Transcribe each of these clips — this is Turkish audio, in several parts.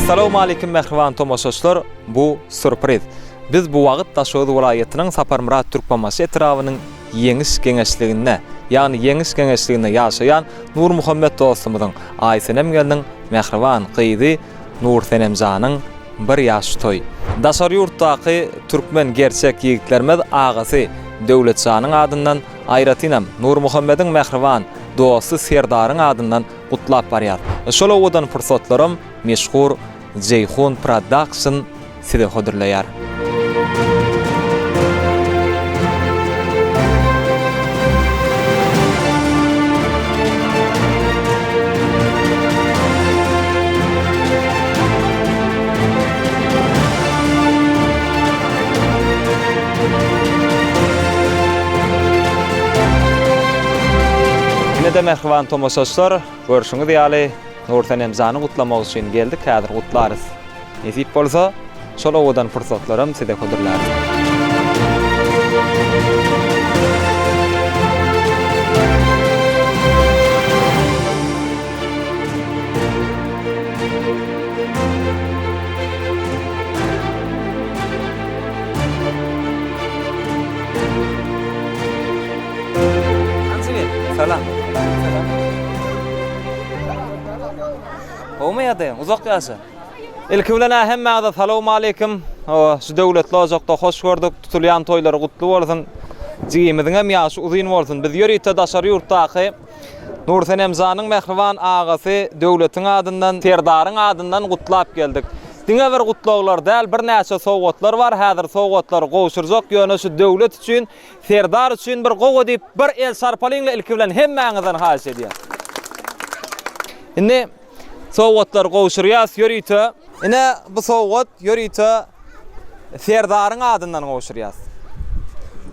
Assalamu alaykum mehriban tomoşaçlar. Bu sürpriz. Biz bu wagt Daşoğlu welaýatynyň Saparmurat Türkmenbaşy etrawynyň Ýeňiş Geňeşliginde, ýagny Ýeňiş Geňeşliginde ýaşaýan Nur Muhammed dostumyzyň Aýsenem geldiň mehriban gyzy Nur Senemjanyň bir ýaş toý. Daşar ýurtdaky türkmen gerçek ýigitlerimiz agasy Döwletjanyň adyndan Aýratynam Nur Muhammediň mehriban dosty Serdaryň adyndan gutlap barýar. Şol owadan fursatlarym meşhur Ceyhun Production size hodurlayar. Yine de mehriban tomoşaçlar, görüşüňiz ýaly Nur Senemjany gutlamak üçin geldik, häzir gutlarys. Nesip bolsa, şol owadan fursatlarym size hodurlar. Salam. Olmaýady, uzak ýaşa. Ilki bilen hemmäňize salamu alaykum. Şu döwletli ojakda hoş gördük. Tutulýan toýlary gutly bolsun. Jigimiziň hem ýaşy uzyn bolsun. Biz ýörýte Daşary ýurtdaky Nur Senemjanyň mehriban agasy döwletiň adyndan, Serdaryň adyndan gutlap geldik. Diňe bir gutlaglar däl, bir näçe sowgatlar bar. Häzir sowgatlar gowşurjak ýöne şu döwlet üçin, Serdar üçin bir gowa diýip bir el sarpalyňla ilki bilen hemmäňizden haýyş edýär. Indi sowgatlar gowşurýas ýörýte. Ine bu sowgat ýörýte Serdaryň adyndan gowşurýas.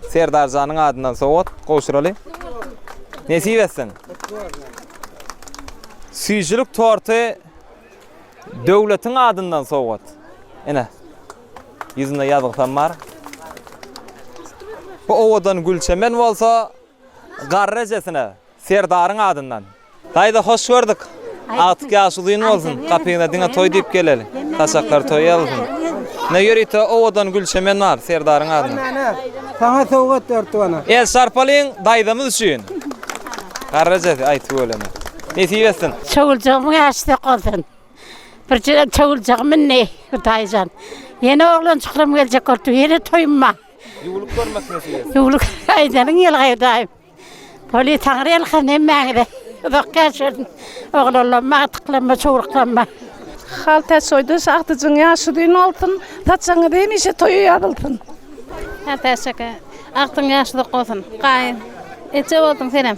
Serdarjanyň adyndan sowgat gowşuraly. Nesip etsin. Süýjülük torty döwletiň adyndan sowgat. Ene. Ýüzünde ýazgysan bar. Bu owadan gülçemen bolsa garrejesine Serdaryň adyndan. Daýda hoş gördük. Atky ýaşulyn bolsun. Kapyňda diňe toý diýip geleli. Taşaklar toýalsyn. Ne ýörýte owadan gülçemen bar Serdaryň adyndan. Sana sowgat dörtdi bana. El sarpalyň daýdamyz üçin. Garrejes aýtyp öleme. Nesip etsin. Çawulcağımın yaşta kalsın. Bir çawulcağımın ne? Dayıcan. Yeni oğlan çıkırım gelecek oldu. Yeni toyunma. Ýuwluk görmek nesip etsin. Yuvluk aydanın yılgayı dayım. Böyle tanrı yılgayı nemmağıda. Bakkaşırdın. Oğlanma, tıklanma, çavuluklanma. Halta soydu, sahtıcın yaşıdığın olsun. Tatçanı demişe toyu yadılsın. Halta şaka. Aktın yaşıdık olsun. Kayın. Ece oldun senem.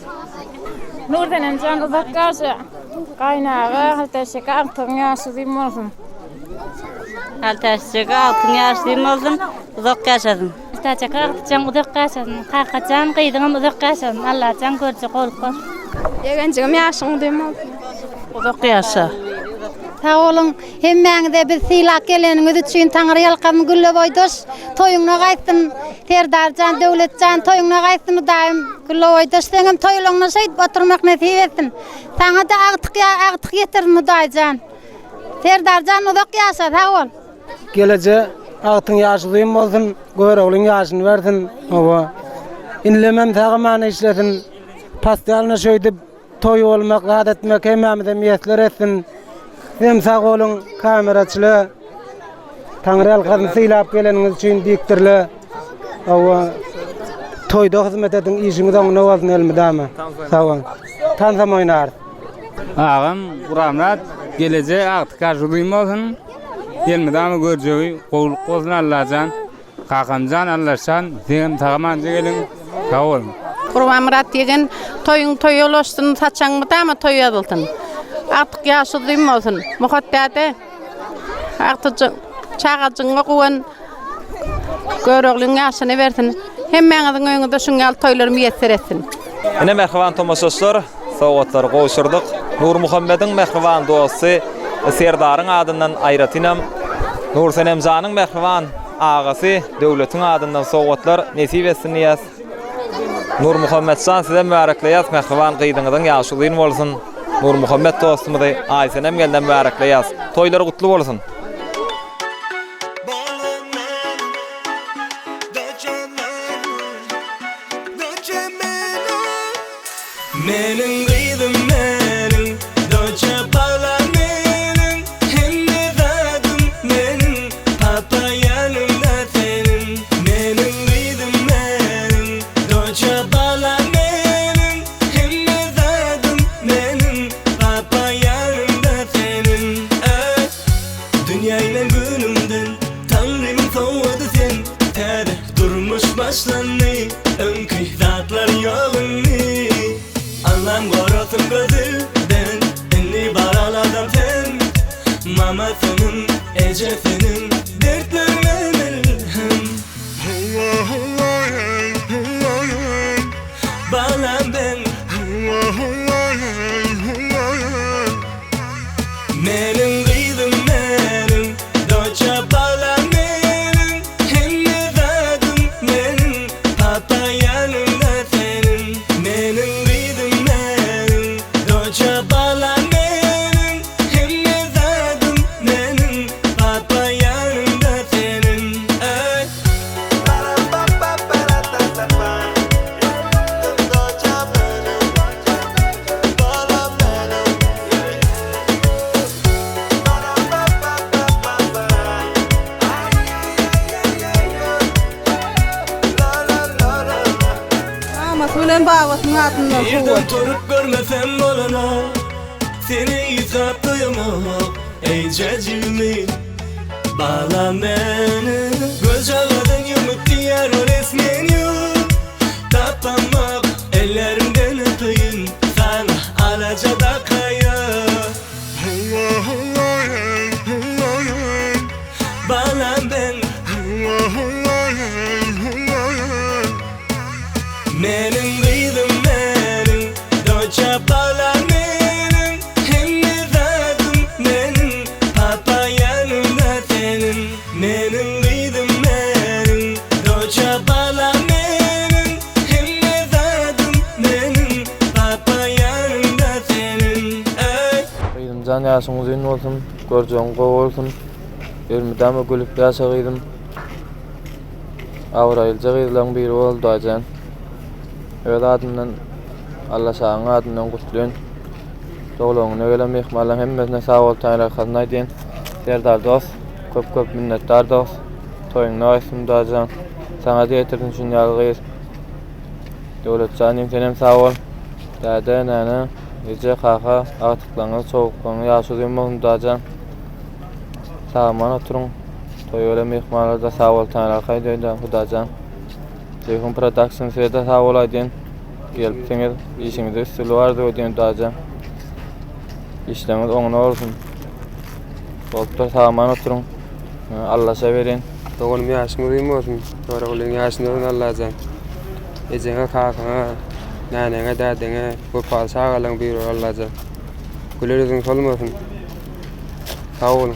Nur Senemjan uzakkaşı. Kaynağı halta şaka aktın yaşıdığın olsun. Halta şaka aktın yaşıdığın olsun. Uzakkaşadın. Halta şaka aktın uzakkaşadın. Kakacan kıydığın uzakkaşadın. Allah'can görcek olup var. Yegencim yaşıdığın olsun. Uzak yaşa. Ta olun hemmäňize bir silak geleniňiz üçin taňry ýalkamy gülle boýdoş. Toýuňa gaýtdym. Serdarjan, Döwletjan toýuňa gaýtdym daýym gülle boýdoş. Seňem toýlaryňa şeýit oturmak nasip etsin. Taňa da agtyk ýetirmi daýjan. Serdarjan uzak ýaşa ta ol. Gelece agtyň ýaşlygym bolsun, göregliň ýaşyny bersin. Owa. Inlemem tagamany işlesin. Pastalyna şöýdip toý bolmak, adetmek hemmämize miýetler etsin. Hem sağ olun kameraçılı. Taňry ýalkany syýlap geleniňiz üçin diktirle. Owa toýda hyzmet ediň, işiňiz oňuna bolsun elmidama. Sağ olun. Tansam oýnar. Ağam Guramrat gelece agtyka juluym bolsun. Elmidama görjegi gowluk bolsun Allahjan. Kakamjan Allahşan hem tagamanja gelin. Sağ olun. Guramrat degen toyuň toýulaşdyn, saçaňmy dama toý ýadylsyn. Artık yaşıdığım olsun. Muhabbete artık çağacığına kuvan göröglüğün yaşını versin. Hemmäňiziň öňünde şuňal toýlarmy ýetser etsin. Ene mehriban tomoşaçlar, sowgatlar gowşurdyk. Nur Muhammediň mehriban dosty Serdaryň adyndan Aýratynam Nur Senemjanyň mehriban agasy döwletiň adyndan sowgatlar nesip etsin ýaz. Nur Muhammedjan size mübarekleýär, mehriban gyýdyňyzyň ýaşulyň bolsun. Nur Muhammed dostumuzy Aysenem gelden bärekleýäs. Toýlary gutly bolsun. Menin gıydım menin, doça bağla menin, hemme zadım menin, papa yanımda senin. Menin gıydım menin, doça bağla menin, hemme zadım menin, papa yanımda senin. Dünyayla günümden, Tanrım soğudu sen, tere durmuş başlandı, önkü zatlar yoğunlu. Allah'ım korotun gözüden, beni baraladım sen. Mama senin, Ece senin, dertlerine melhem. Bağlan ben. Menin kıydım menin, doça bağlan menin, hemme zadım menin, papa yanımda senin. Menin kıydım menin, doça bağlan menin, hemme zadım menin, papa yanımda senin. Masulen bağlasın atında Yerden turup görmesem olana, seni izaplayamam ey cacilmi. Bağla beni, göz ağladın yumut diğer o resmin yok. Tapamak ellerimden öpeyim, sana alacada kaya. Bağla ben. Menin kıydım menin, doça bağla menin, hemme zadım menin, papa yanımda senin. Menin kıydım menin, doça bağla menin, hemme zadım menin, papa yanımda senin. Gıydım can yaşımız ün olsun, göreceğin kov olsun. Ölmüdeme gülüp yaşa gıydım. Avrayılca gıydılan biri oldu acan. Evet adından, Allah sağın adından kutluyon. Doğuluğuna gelen mihmallan hemmesine sağ ol Tanrı arkasına aydiyen. Serdar dost, köp minnettar dost. Toyunna ayısım da acan. Sana da getirdin şun yalgıyız. Devlet canim senem sağ ol. Dede, nene, gece kaka, ağıtıklarını, soğuklarını yaşadığım olsun da acan. Sağman oturun. Toy öyle mihmallarda sağ ol Tanrı arkasına hudacan. Ceyhun Production seyde sağ olaydın. Gelip seniz işinizde üstülü vardı ödeyim daca. İşleriniz onuna olsun. Doktor sağman oturun. Allah'a verin. Doğum yaşımı duyma olsun. Sonra kulun yaşını olsun Allah'a can. Ecene kakana, nanene, dadene, bu falsa kalan bir Allah'a can. Kulunuzun solmasın. Sağ olun.